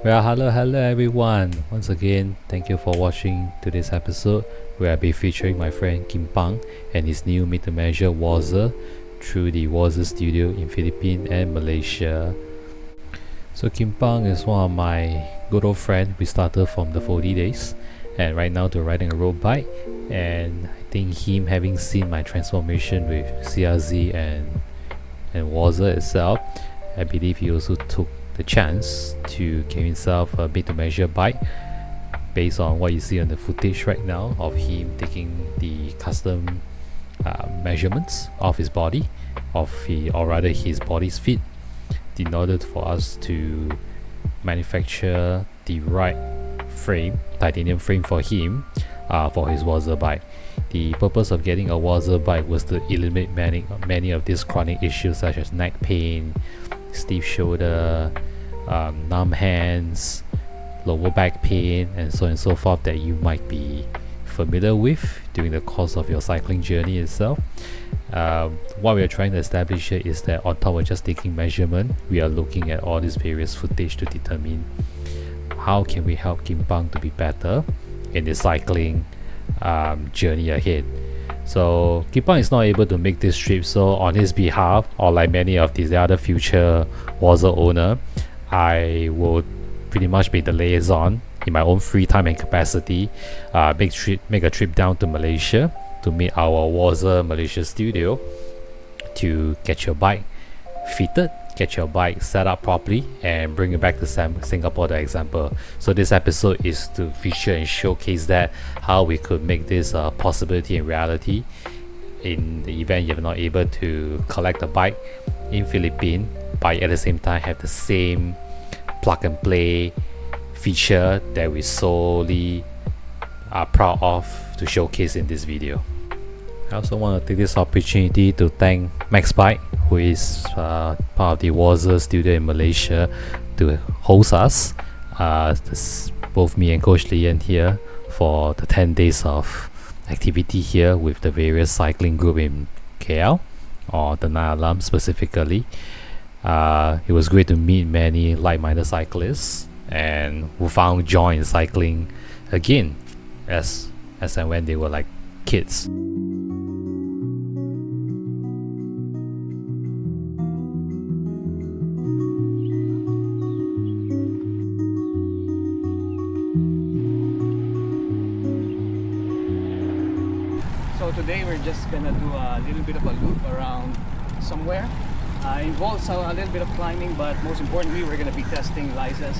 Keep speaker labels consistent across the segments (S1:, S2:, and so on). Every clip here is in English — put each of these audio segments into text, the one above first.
S1: Well, hello everyone. Once again, thank you for watching today's episode where I'll be featuring my friend Kin Phang and his new made-to-measure Walser through the Walser Studio in Philippines and Malaysia. So Kin Phang is one of my good old friends. We started from the 40 days and right now they're riding a road bike, and I think him having seen my transformation with CRZ and Walser itself, I believe he also took the chance to give himself a made-to-measure bike based on what you see on the footage right now of him taking the custom measurements of his body, or rather his body's fit, in order for us to manufacture the right frame, titanium frame for him for his Walser bike. The purpose of getting a Walser bike was to eliminate many of these chronic issues such as neck pain, stiff shoulder, numb hands, lower back pain, and so on and so forth that you might be familiar with during the course of your cycling journey itself. What we are trying to establish here is that on top of just taking measurement, we are looking at all these various footage to determine how can we help Kin Phang to be better in the cycling journey ahead. So Kin Phang is not able to make this trip, so on his behalf, or like many of the other future Walser owner, I will pretty much be the liaison in my own free time and capacity, make a trip down to Malaysia to meet our Walser Malaysia studio to get your bike fitted, get your bike set up properly, and bring it back to Singapore, the example. So this episode is to feature and showcase that how we could make this a possibility in reality in the event you're not able to collect a bike in Philippines, but at the same time have the same plug and play feature that we solely are proud of to showcase in this video. I also want to take this opportunity to thank Max Bike, who is part of the Walser Studio in Malaysia, to host us, both me and Coach Lian here, for the 10 days of activity here with the various cycling group in KL, or the Alam specifically. It was great to meet many like-minded cyclists and who found joy in cycling again as and when they were like kids.
S2: So today we're just gonna do a little bit of a loop around somewhere. Involves a little bit of climbing, but most importantly we're gonna be testing Liza's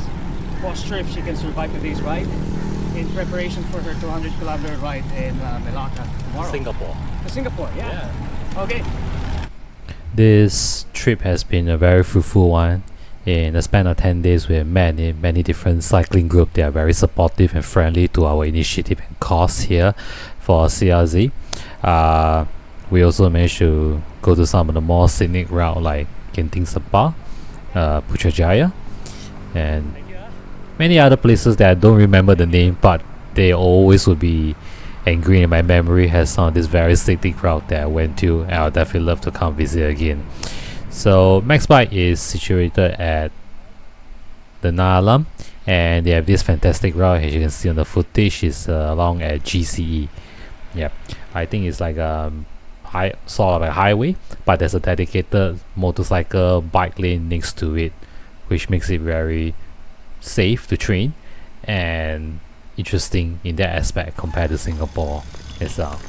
S2: posture, if she can survive today's ride, in preparation for her 200-kilometer ride in Melaka tomorrow. Singapore, yeah. Okay.
S1: This trip has been a very fruitful one. In the span of 10 days, we have many different cycling groups. They are very supportive and friendly to our initiative and cause here for CRZ. We also managed to go to some of the more scenic route like Genting Sapa, Putrajaya, and many other places that I don't remember the name, but they always will be ingrained in my memory as some of this very scenic route that I went to, and I'll definitely love to come visit again. So Max Bike is situated at the Alam, and they have this fantastic route. As you can see on the footage, is along at GCE. Yep, I think it's like a sort of a highway, but there's a dedicated motorcycle bike lane next to it, which makes it very safe to train and interesting in that aspect compared to Singapore itself.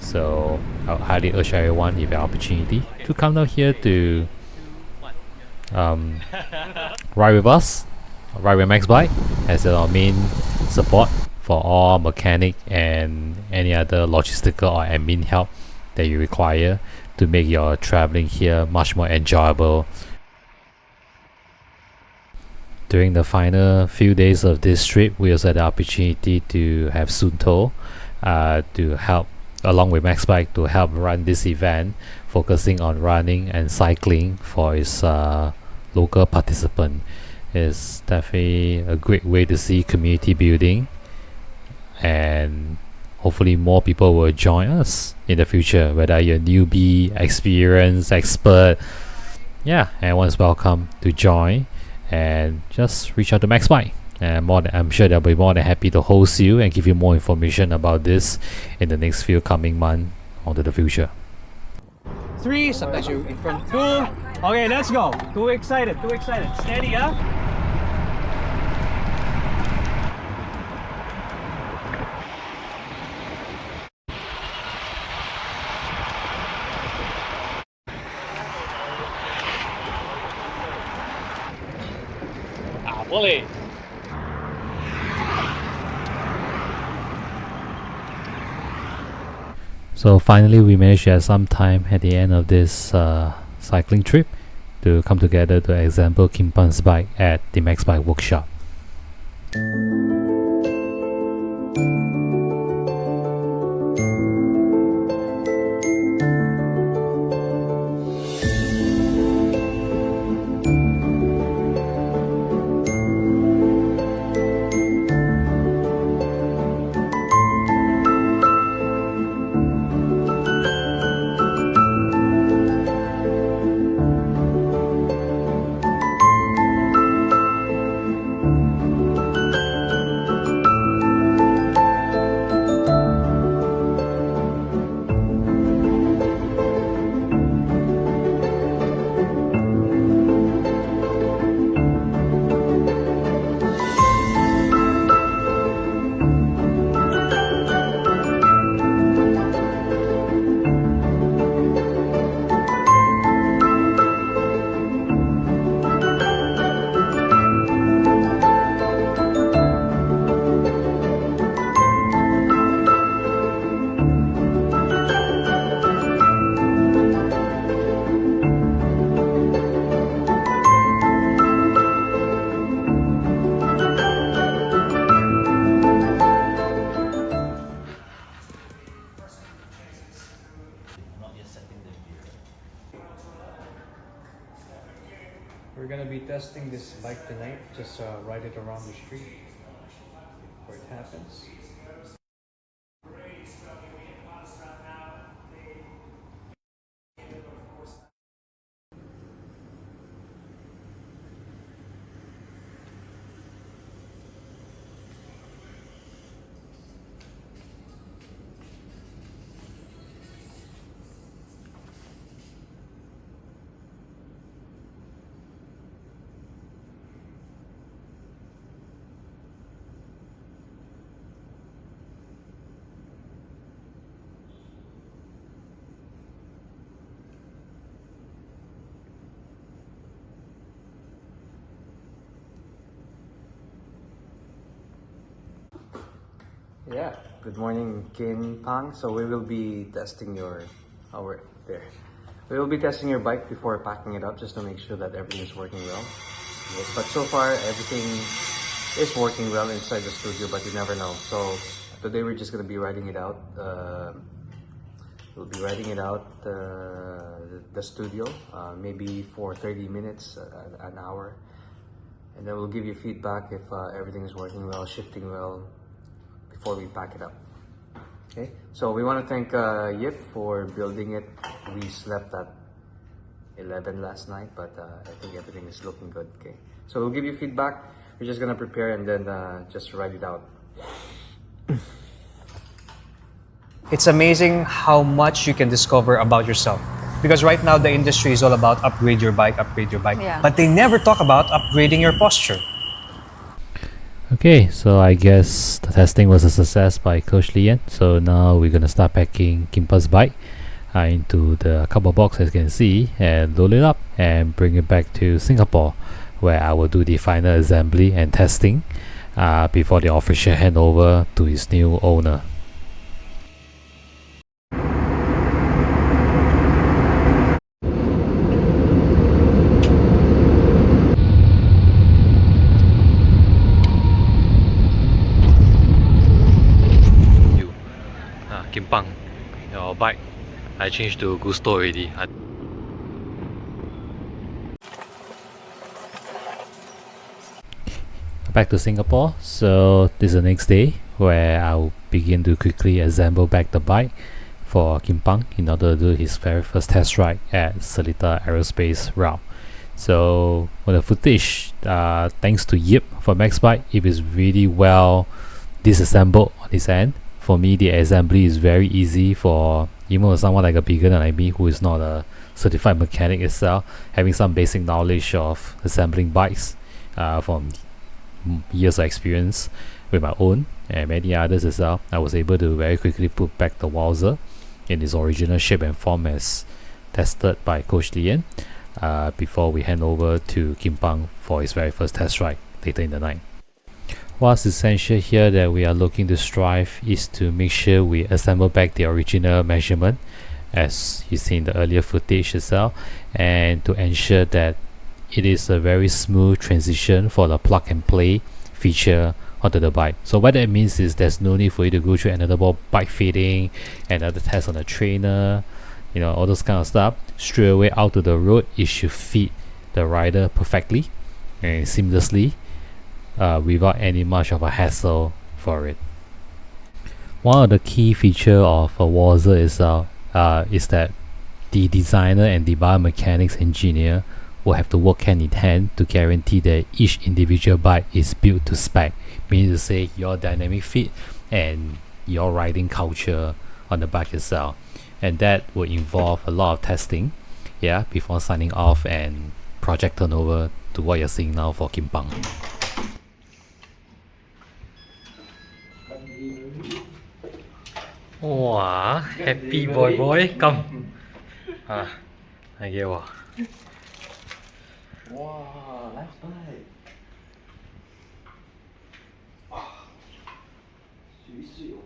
S1: So I would highly urge everyone, if you have opportunity, to come down here to ride with us, ride with Max Bike as our main support for all mechanic and any other logistical or admin help that you require to make your traveling here much more enjoyable. During the final few days of this trip, we also had the opportunity to have Sunto to help, along with Max Bike, to help run this event, focusing on running and cycling for his local participant. It's definitely a great way to see community building, and hopefully more people will join us in the future, whether you're newbie, experienced, expert. Yeah, everyone's welcome to join and just reach out to Max Bike. And I'm sure they'll be more than happy to host you and give you more information about this in the next few coming months onto the future.
S2: 3, sometimes you in front. 2. Okay, let's go. Too excited. Steady, huh? Bully.
S1: So finally we managed to have some time at the end of this cycling trip to come together to assemble Kin Phang's bike at the Max Bike workshop.
S2: We're gonna be testing this bike tonight. Just ride it around the street where it happens.
S3: Yeah, good morning, Kin Phang. So we will be testing your We will be testing your bike before packing it up just to make sure that everything is working well. Yeah, but so far everything is working well inside the studio, but you never know. So today we're just gonna be riding it out. We'll be riding it out the studio, maybe for 30 minutes, an hour, and then we'll give you feedback if everything is working well, shifting well, before we pack it up. Okay, so we want to thank Yip for building it. We slept at 11 last night, but I think everything is looking good. Okay, so we'll give you feedback. We're just gonna prepare and then just ride it out.
S2: It's amazing how much you can discover about yourself. Because right now the industry is all about upgrade your bike.
S4: Yeah.
S2: But they never talk about upgrading your posture.
S1: Okay, so I guess the testing was a success by Coach Lian. So now we're gonna start packing Kin Phang's bike into the cardboard box, as you can see, and load it up and bring it back to Singapore, where I will do the final assembly and testing before the official handover to his new owner. Kin Phang, your bike, I changed to Gusto already. Back to Singapore, so this is the next day where I'll begin to quickly assemble back the bike for Kin Phang in order to do his very first test ride at Seletar Aerospace route. So for the footage, thanks to Yip from Maxbike, it is really well disassembled on its end. For me, the assembly is very easy for even for someone like a beginner like me who is not a certified mechanic itself, having some basic knowledge of assembling bikes from years of experience with my own and many others as well. I was able to very quickly put back the Walser in its original shape and form as tested by Coach Lian before we hand over to Kin Phang for his very first test ride later in the night. What's essential here that we are looking to strive is to make sure we assemble back the original measurement as you see in the earlier footage itself, and to ensure that it is a very smooth transition for the plug and play feature onto the bike. So what that means is there's no need for you to go through another bike fitting, another test on the trainer, all those kind of stuff. Straight away out to the road, it should fit the rider perfectly and seamlessly without any much of a hassle for it. One of the key feature of a Walser is that the designer and the biomechanics engineer will have to work hand in hand to guarantee that each individual bike is built to spec, meaning to say your dynamic fit and your riding culture on the bike itself. And that will involve a lot of testing before signing off and project turnover to what you're seeing now for Kin Phang. Wow, happy boy, come. I get what.
S3: Wow, nice bike. Sweet.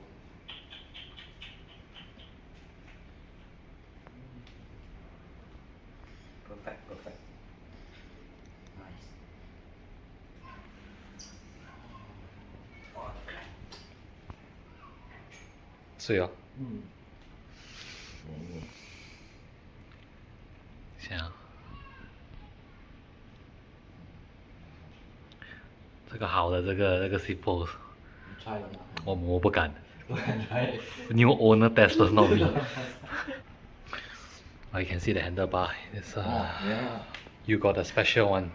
S3: Perfect. Nice.
S1: So yeah. 这个好的，这个 seat post， 我不敢。New owner test was not me. You can see the handlebar. It's you got a special one,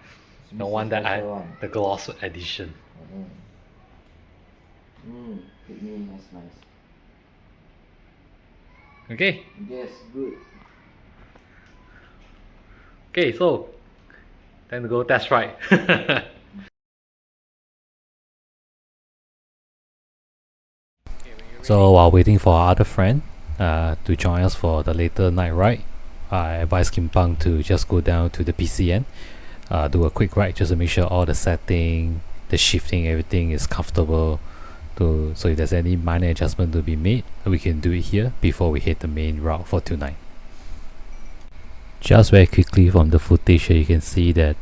S1: the one that the gloss edition.
S3: Nice.
S1: Okay.
S3: Yes, good.
S1: Okay, so time to go test ride. So while waiting for our other friend to join us for the later night ride, I advise Kin Phang to just go down to the PCN, do a quick ride just to make sure all the setting, the shifting, everything is comfortable. So if there's any minor adjustment to be made, we can do it here before we hit the main route for tonight. Just very quickly from the footage here, you can see that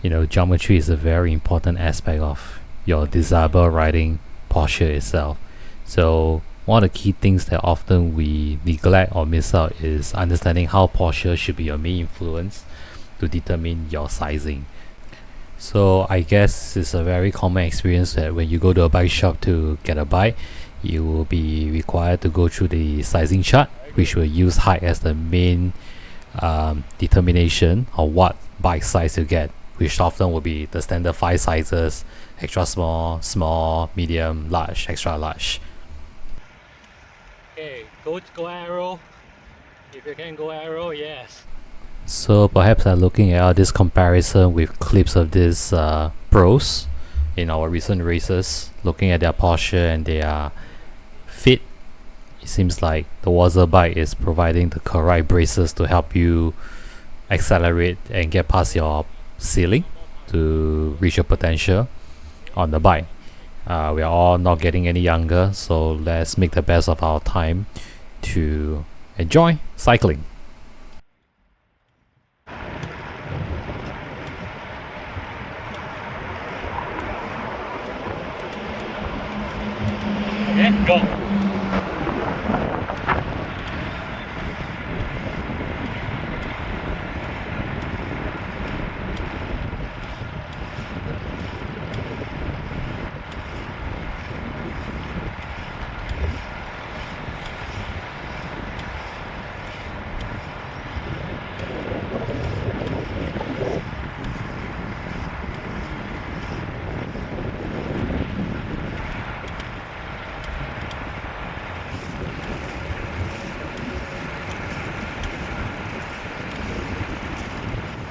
S1: geometry is a very important aspect of your desirable riding posture itself. So one of the key things that often we neglect or miss out is understanding how posture should be your main influence to determine your sizing. So I guess it's a very common experience that when you go to a bike shop to get a bike, you will be required to go through the sizing chart, which will use height as the main determination of what bike size you get, which often will be the standard 5 sizes: extra small, small, medium, large, extra large. Okay, go arrow. If you can go arrow, yes. So perhaps looking at this comparison with clips of these pros in our recent races, looking at their posture and their fit, it seems like the Walser bike is providing the correct braces to help you accelerate and get past your ceiling to reach your potential on the bike. We are all not getting any younger, so let's make the best of our time to enjoy cycling. Okay, go.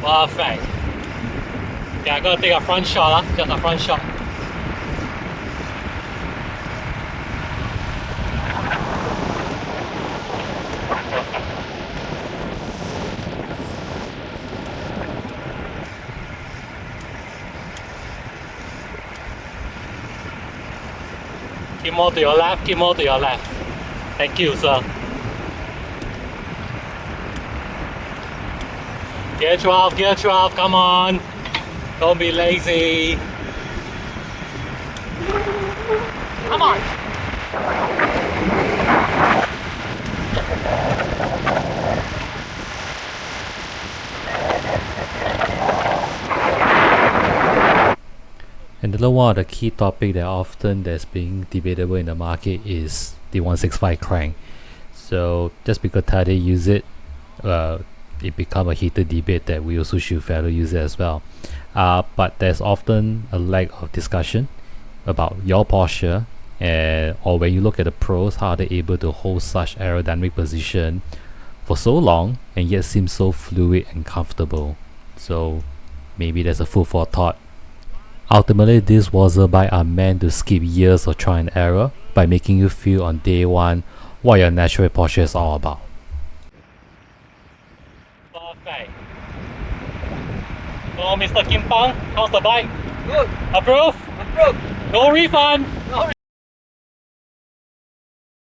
S1: Perfect. Okay, I'm gonna take a front shot, just a front shot. Keep more to your left, keep more to your left. Thank you, sir. Gear 12, come on. Don't be lazy. Come on. Another one of the key topic that often that's being debatable in the market is the 165 crank. So just because Tade use it, it become a heated debate that we also should value use it as well. But there's often a lack of discussion about your posture, or when you look at the pros, how they're able to hold such aerodynamic position for so long and yet seem so fluid and comfortable. So maybe there's a food for thought. Ultimately, these Walser bikes are meant to skip years of trial and error by making you feel on day one what your natural posture is all about. Perfect. So, Mr. Kin Phang, how's the bike?
S2: Good.
S1: Approve?
S2: Approved.
S1: No refund.